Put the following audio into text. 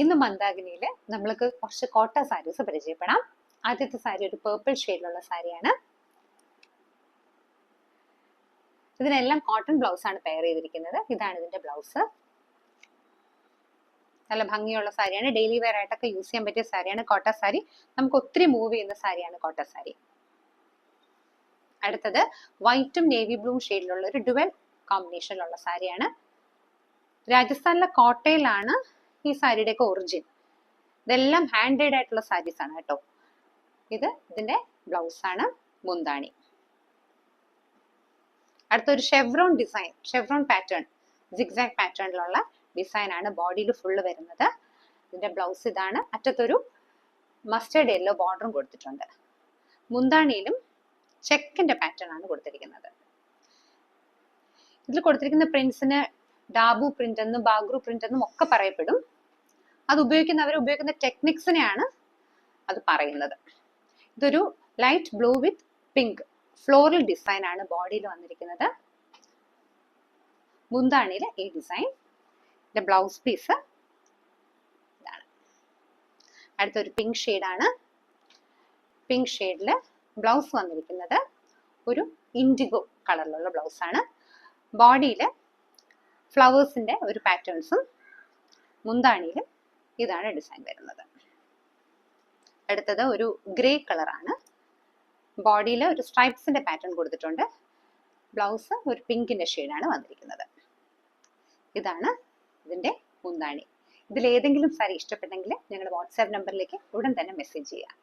ഇന്ന് മന്ദാകിനിയിൽ നമ്മൾക്ക് കുറച്ച് കോട്ട സാരീസ് പരിചയപ്പെടാം. ആദ്യത്തെ സാരി ഒരു പേർപ്പിൾ ഷെയ്ഡിലുള്ള സാരിയാണ്. ഇതിനെല്ലാം കോട്ടൺ ബ്ലൗസ് ആണ് പെയർ ചെയ്തിരിക്കുന്നത്. ഇതാണ് ഇതിന്റെ ബ്ലൗസ്. നല്ല ഭംഗിയുള്ള സാരിയാണ്. ഡെയിലി വെയർ ആയിട്ടൊക്കെ യൂസ് ചെയ്യാൻ പറ്റിയ സാരിയാണ് കോട്ട സാരി. നമുക്ക് ഒത്തിരി മൂവ് ചെയ്യുന്ന സാരിയാണ് കോട്ട സാരി. അടുത്തത് വൈറ്റും നേവി ബ്ലൂ ഷെയ്ഡിലുള്ള ഒരു ഡുവൽ കോമ്പിനേഷനിലുള്ള സാരിയാണ്. രാജസ്ഥാനിലെ കോട്ടയിലാണ് ഈ സാരിയുടെയൊക്കെ ഒറിജിൻ. ഇതെല്ലാം ഹാൻഡ് മെയ്ഡ് ആയിട്ടുള്ള സാരീസ് ആണ് കേട്ടോ. ഇത് ഇതിന്റെ ബ്ലൗസ് ആണ്, മുന്താണി. അടുത്തൊരു chevron design, chevron pattern, zigzag പാറ്റേണിലുള്ള ഡിസൈൻ ആണ് ബോഡിയിൽ ഫുള്ള് വരുന്നത്. ഇതിന്റെ ബ്ലൗസ് ഇതാണ്. അറ്റത്തൊരു മസ്റ്റേർഡ് യെല്ലോ ബോർഡറും കൊടുത്തിട്ടുണ്ട്. മുന്താണിയിലും ചെക്കിന്റെ പാറ്റേൺ ആണ് കൊടുത്തിരിക്കുന്നത്. ഇതിൽ കൊടുത്തിരിക്കുന്ന പ്രിന്റ്സിന് ഡാബു പ്രിന്റ് എന്നും ബാഗ്രു പ്രിന്റ് എന്നും ഒക്കെ പറയപ്പെടും. അത് ഉപയോഗിക്കുന്ന ടെക്നിക്സിനെയാണ് അത് പറയുന്നത്. ഇതൊരു ലൈറ്റ് ബ്ലൂ വിത്ത് പിങ്ക് ഫ്ലോറൽ ഡിസൈൻ ആണ് ബോഡിയിൽ വന്നിരിക്കുന്നത്. മുന്താണിയിലെ ഈ ഡിസൈൻ. ബ്ലൗസ് പീസ് ഇതാണ്. അടുത്തൊരു പിങ്ക് ഷെയ്ഡാണ്. പിങ്ക് ഷെയ്ഡില് ബ്ലൗസ് വന്നിരിക്കുന്നത് ഒരു ഇൻഡിഗോ കളറിലുള്ള ബ്ലൗസ് ആണ്. ബോഡിയില് ഫ്ലവേഴ്സിന്റെ ഒരു പാറ്റേൺസും, മുന്താണിയിൽ ഇതാണ് ഡിസൈൻ വരുന്നത്. അടുത്തത് ഒരു ഗ്രേ കളറാണ്. ബോഡിയിൽ ഒരു സ്ട്രൈപ്സിന്റെ പാറ്റേൺ കൊടുത്തിട്ടുണ്ട്. ബ്ലൗസ് ഒരു പിങ്കിന്റെ ഷെയ്ഡാണ് വന്നിരിക്കുന്നത്. ഇതാണ് ഇതിന്റെ മുന്താണി. ഇതിൽ ഏതെങ്കിലും സാരി ഇഷ്ടപ്പെട്ടെങ്കിൽ ഞങ്ങളുടെ വാട്സാപ്പ് നമ്പറിലേക്ക് ഉടൻ തന്നെ മെസ്സേജ് ചെയ്യുക.